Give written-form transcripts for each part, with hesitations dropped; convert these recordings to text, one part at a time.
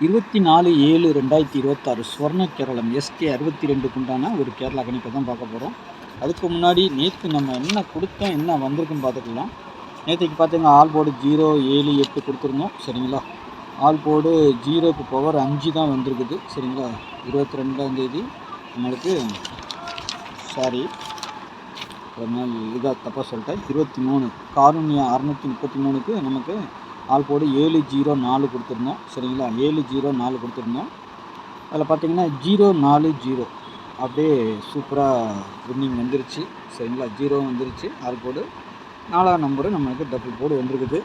24/7/2026 ஸ்வர்ண Keralam SK 62க்கு உண்டான ஒரு கேரளா கணிப்பை தான் பார்க்க போகிறோம். அதுக்கு முன்னாடி நேற்று நம்ம என்ன கொடுத்தோம், என்ன வந்திருக்குன்னு பார்த்துக்கலாம். நேற்றுக்கு பார்த்தீங்கன்னா ஆல் போர்டு 0, 7, 8 கொடுத்துருந்தோம். சரிங்களா, ஆல் போர்டு 0க்கு பவர் 5 தான் வந்திருக்குது. சரிங்களா, 22ஆம் தேதி நம்மளுக்கு ஒரு நாள் இதாக தப்பாக சொல்லிட்டேன். 23 காருண்யா 633க்கு நமக்கு ஆல் போர்டு 704 கொடுத்துருந்தோம். சரிங்களா, 704 கொடுத்துருந்தோம். அதில் பார்த்தீங்கன்னா 040 அப்படியே சூப்பராக வின்னிங் வந்துருச்சு. சரிங்களா, 0 வந்துருச்சு. ஆல் போர்டு 4ஆம் நம்பரு நம்மளுக்கு டபுள் போர்டு வந்துருக்குது.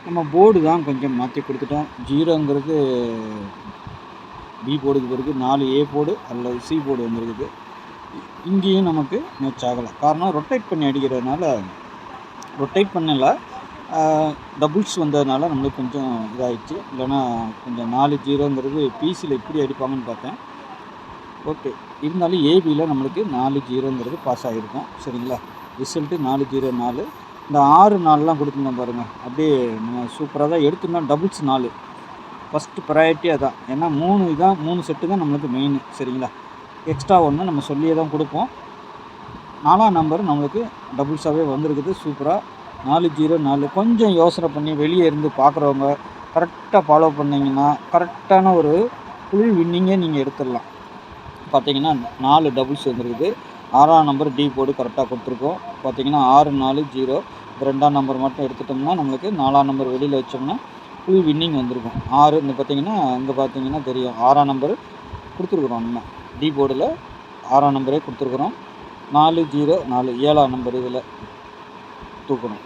நம்ம போர்டு தான் கொஞ்சம் மாற்றி கொடுத்துட்டோம். 0ங்கிறது பி போர்டுக்கு பிறகு 4A போர்டு அல்லது சி போர்டு வந்துருக்குது. இங்கேயும் நமக்கு மேட்ச் ஆகலை. காரணம் ரொட்டேட் பண்ணி அடிக்கிறதுனால, ரொட்டேட் பண்ணல, டபுள்ஸ் வந்ததுனால நம்மளுக்கு கொஞ்சம் இதாகிடுச்சு. இல்லைனா கொஞ்சம் 4-0ங்கிறது பிசியில் எப்படி அடிப்பாங்கன்னு பார்த்தேன். ஓகே, இருந்தாலும் ஏபியில் நம்மளுக்கு 4-0ங்கிறது பாஸ் ஆகிருக்கும். சரிங்களா, ரிசல்ட்டு 4-0-4. இந்த 6-4லாம் கொடுத்துருந்தோம் பாருங்கள், அப்படியே நம்ம சூப்பராக தான் எடுத்துருந்தோம். டபுள்ஸ் 4 ஃபஸ்ட்டு ப்ரையாரிட்டியாக தான். ஏன்னா 3 செட்டு தான் நம்மளுக்கு மெயின். சரிங்களா, எக்ஸ்ட்ரா ஒன்று நம்ம சொல்லியே தான் கொடுப்போம். 4ஆம் நம்பர் நம்மளுக்கு டபுள்ஸாகவே வந்திருக்குது. சூப்பராக 4-0-4. கொஞ்சம் யோசனை பண்ணி வெளியே இருந்து பார்க்குறவங்க கரெக்டாக ஃபாலோ பண்ணிங்கன்னா கரெக்டான ஒரு ஃபுல் வின்னிங்கே நீங்கள் எடுத்துடலாம். பார்த்தீங்கன்னா 4 டபுள்ஸ் வந்துருக்குது. 6ஆம் நம்பர் டி போர்டு கரெக்டாக கொடுத்துருக்கோம். பார்த்தீங்கன்னா 6-4-0. இந்த 2ஆம் நம்பர் மட்டும் எடுத்துட்டோம்னா நம்மளுக்கு 4ஆம் நம்பர் வெளியில் வச்சோம்னா ஃபுல் வின்னிங் வந்திருக்கும். 6 இந்த பார்த்தீங்கன்னா இங்கே பார்த்தீங்கன்னா தெரியும் 6ஆம் நம்பர் கொடுத்துருக்குறோம். நம்ம டி போர்டில் 6ஆம் நம்பரே கொடுத்துருக்குறோம். 4-0-4 7ஆம் நம்பர் இதில் தூக்கணும்.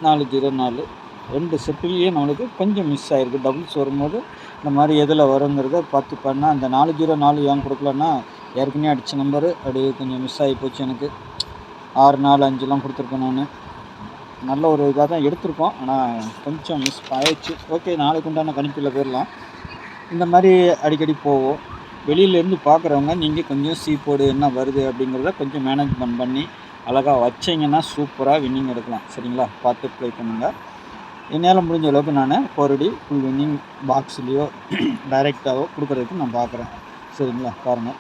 4-0-4 2 செட்டுலேயே நம்மளுக்கு கொஞ்சம் மிஸ் ஆகிருக்கு. டபுள்ஸ் வரும்போது இந்த மாதிரி எதில் வருங்கிறத பார்த்து பண்ணால், அந்த 4-0-4 ஏன் கொடுக்கலன்னா ஏற்கனவே அடித்த நம்பரு அப்படியே கொஞ்சம் மிஸ் ஆகி போச்சு. எனக்கு 6-4-5லாம் கொடுத்துருக்கேன். நான் நல்ல ஒரு இதாக தான் எடுத்திருக்கோம், ஆனால் கொஞ்சம் மிஸ் ஆயிடுச்சு. ஓகே, நாளைக்கு உண்டான கணிப்பில் போயிடலாம். இந்த மாதிரி அடிக்கடி போவோம். வெளியிலேருந்து பார்க்குறவங்க நீங்கள் கொஞ்சம் சி போர்டு என்ன வருது அப்படிங்கிறத கொஞ்சம் மேனேஜ்மெண்ட் பண்ணி அழகாக வச்சிங்கன்னா சூப்பராக வின்னிங் எடுக்கலாம். சரிங்களா, பார்த்து ப்ளே பண்ணுங்கள். என்னால் முடிஞ்ச அளவுக்கு நான் போரடி ஃபுல் வின்னிங் பாக்ஸ்லேயோ டைரெக்டாகவோ கொடுக்குறதுக்கு நான் பார்க்குறேன். சரிங்களா, பாருங்கள்.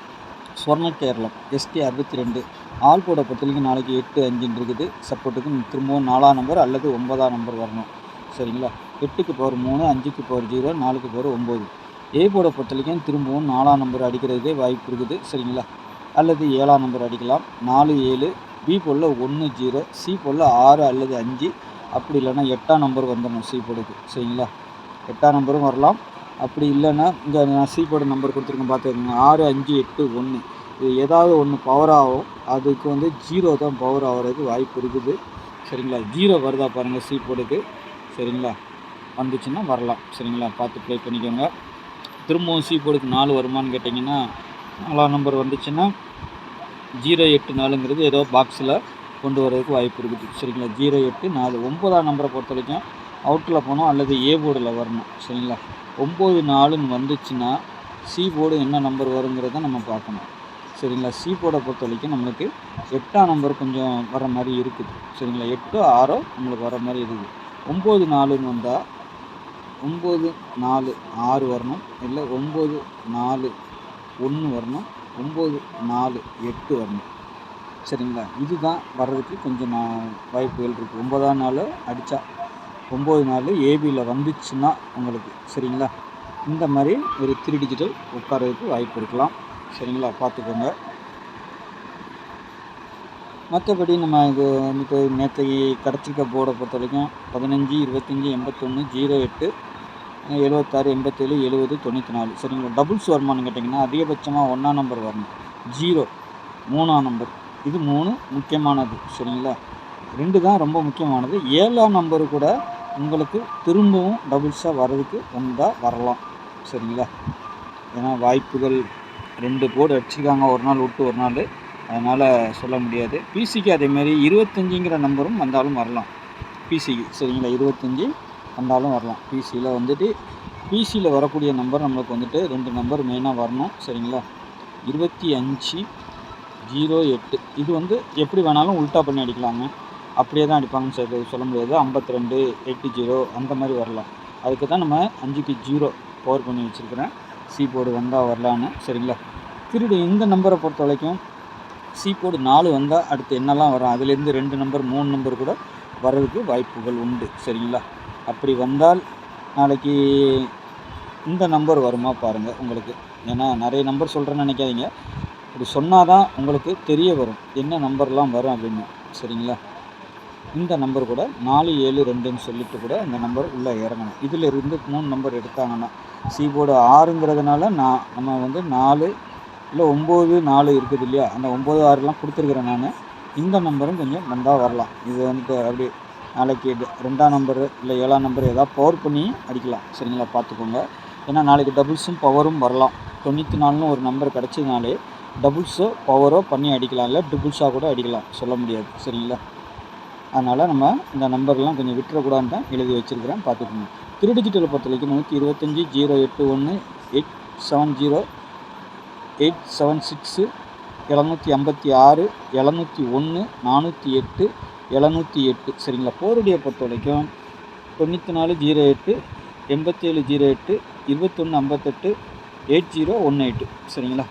ஸ்வர்ண கேரளம் SK 62 ஆல் போர்டை பொறுத்த வரைக்கும் நாளைக்கு 8-5 இருக்குது. சப்போர்ட்டுக்கு திரும்பவும் 4ஆம் நம்பர் அல்லது 9ஆம் நம்பர் வரணும். சரிங்களா, 8க்கு பவர் 3, 5க்கு பவர் 0, 4க்கு பவர் 9. ஏ போர்டை பொறுத்த வரைக்கும் திரும்பவும் 4ஆம் நம்பர் அடிக்கிறதுக்கே வாய்ப்பு இருக்குது. சரிங்களா, அல்லது 7ஆம் நம்பர் அடிக்கலாம். 4-7. பி போர்டில் 1-0, சி போர்டில் 6 அல்லது 5, அப்படி இல்லைன்னா 8ஆம் நம்பர் வந்துடணும் சி போர்டுக்கு. சரிங்களா, 8ஆம் நம்பரும் வரலாம். அப்படி இல்லைன்னா இங்கே நான் சி போர்டு நம்பர் கொடுத்துருக்கேன் பார்த்துக்கோங்க. 6, 5, 8, 1 இது ஏதாவது ஒன்று பவர் ஆகும். அதுக்கு 0 தான் பவர் ஆகிறதுக்கு வாய்ப்பு இருக்குது. சரிங்களா, 0 வருதா பாருங்கள் சி போர்டுக்கு. சரிங்களா, வந்துச்சுன்னா வரலாம். சரிங்களா, பார்த்து ப்ளே பண்ணிக்கோங்க. திரும்பவும் சி போர்டுக்கு 4 வருமானு கேட்டிங்கன்னா 4ஆம் நம்பர் வந்துச்சுன்னா 0-8-4ங்கிறது ஏதோ பாக்ஸில் கொண்டு வரதுக்கு வாய்ப்பு இருக்குது. சரிங்களா, 0-8-4. 9ஆம் நம்பரை பொறுத்த வரைக்கும் அவுட்டில் போகணும் அல்லது ஏ போர்டில் வரணும். சரிங்களா, 9-4ன்னு வந்துச்சுன்னா சி போர்டு என்ன நம்பர் வருங்கிறத நம்ம பார்க்கணும். சரிங்களா, சி போர்டை பொறுத்த வரைக்கும் நம்மளுக்கு 8ஆம் நம்பர் கொஞ்சம் வர மாதிரி இருக்குது. சரிங்களா, 8-6 நம்மளுக்கு வர மாதிரி இருக்குது. 9-4ன்னு வந்தால் 9-4-6 வரணும், இல்லை 9-4-1 வரணும், 9-4-8 வரணும். சரிங்களா, இதுதான் வர்றதுக்கு கொஞ்சம் வாய்ப்புகள் இருக்குது. 9ஆம் நாள் அடித்தா 9-4 ஏபியில் வந்துச்சுன்னா உங்களுக்கு. சரிங்களா, இந்த மாதிரி ஒரு 3 டிஜிட்டல் உட்காரதுக்கு வாய்ப்பு இருக்கலாம். சரிங்களா, பார்த்துக்கோங்க. மற்றபடி நம்ம இது வந்துட்டு நேற்றைக்கு கிடச்சிருக்க போர்டை பொறுத்த வரைக்கும் 15, 25, 81, 08, 76, 87, 70, 94. சரிங்களா, டபுள்ஸ் வருமானு கேட்டிங்கன்னா அதிகபட்சமாக 1ஆம் நம்பர் வரணும். 0 3ஆம் நம்பர், இது 3 முக்கியமானது. சரிங்களா, 2 தான் ரொம்ப முக்கியமானது. 7ஆம் நம்பரு கூட உங்களுக்கு திரும்பவும் டபுள்ஸாக வர்றதுக்கு வந்தால் வரலாம். சரிங்களா, ஏன்னா வாய்ப்புகள் 2 போர்டு அடிச்சிருக்காங்க ஒரு நாள் விட்டு ஒரு நாள், அதனால் சொல்ல முடியாது. பிசிக்கு அதேமாரி 25ங்கிற நம்பரும் வந்தாலும் வரலாம் பிசிக்கு. சரிங்களா, 25 வந்தாலும் வரலாம். பிசியில் வரக்கூடிய நம்பர் நம்மளுக்கு 2 நம்பர் மெயினாக வரணும். சரிங்களா, 25-08 இது எப்படி வேணாலும் உல்ட்டா பண்ணி அடிக்கலாங்க. அப்படியே தான் அடிப்பாங்கன்னு சொல்ல முடியாது. 52-80 அந்த மாதிரி வரலாம். அதுக்கு தான் நம்ம 5க்கு 0 பவர் பண்ணி வச்சுருக்கிறேன். சி போர்டு வந்தால் வரலான்னு. சரிங்களா. திருடி இந்த நம்பரை பொறுத்த வரைக்கும் சி போர்டு 4 வந்தால் அடுத்து என்னெல்லாம் வரும், அதுலேருந்து 2 நம்பர் 3 நம்பர் கூட வர்றதுக்கு வாய்ப்புகள் உண்டு. சரிங்களா. அப்படி வந்தால் நாளைக்கு இந்த நம்பர் வருமா பாருங்கள் உங்களுக்கு. ஏன்னா நிறைய நம்பர் சொல்கிறேன்னு நினைக்காதீங்க, இப்படி சொன்னால் தான் உங்களுக்கு தெரிய வரும் என்ன நம்பர்லாம் வரும் அப்படின்னு. சரிங்களா. இந்த நம்பர் கூட 4 7 2ன்னு சொல்லிட்டு கூட இந்த நம்பர் உள்ளே இறங்கணும். இதில் இருந்து 3 நம்பர் எடுத்தாங்கன்னா சி போர்டு 6ங்கிறதுனால நம்ம வந்து 4 இல்லை 9 4 இருக்குது இல்லையா, அந்த 9 6லாம் கொடுத்துருக்குறேன் நான். இந்த நம்பரும் கொஞ்சம் வந்தால் வரலாம். இது வந்துட்டு அப்படி நாளைக்கு 2ஆம் நம்பரு இல்லை 7ஆம் நம்பர் ஏதாவது பவர் பண்ணி அடிக்கலாம். சரிங்களா. பார்த்துக்கோங்க. ஏன்னா நாளைக்கு டபுள்ஸும் பவரும் வரலாம். 94ன்னு ஒரு நம்பர் கிடச்சதுனாலே டபுள்ஸோ பவரோ பண்ணி அடிக்கலாம், இல்லை ட்ரிபிள்ஸாக கூட அடிக்கலாம், சொல்ல முடியாது. சரிங்களா. அதனால் நம்ம இந்த நம்பர்லாம் கொஞ்சம் விட்டுறக்கூடாதுன்னு தான் எழுதி வச்சுருக்கிறேன், பார்த்துக்கோங்க. 3 டிஜிட்டலை பொறுத்த வரைக்கும் 125 081 870 876 756 701 408 708. சரிங்களா. போரடியை பொறுத்த வரைக்கும் 94 08 87 08 21 58 8018. சரிங்களா.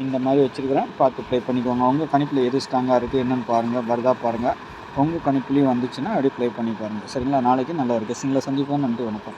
இந்த மாதிரி வச்சுருக்கிறேன், பார்த்து ப்ளே பண்ணிக்கோங்க. உங்கள் கணிப்பில் எது ஸ்ட்ராங்காக இருக்குது என்னென்னு பாருங்கள், வருதா பாருங்கள். உங்கள் கணிப்புலேயும் வந்துச்சுன்னா அப்படியே ப்ளே பண்ணி பாருங்கள். சரிங்களா. நாளைக்கு நல்ல ஒரு கெஸ்ஸிங்கில் சந்திப்போம். நன்றி, வணக்கம்.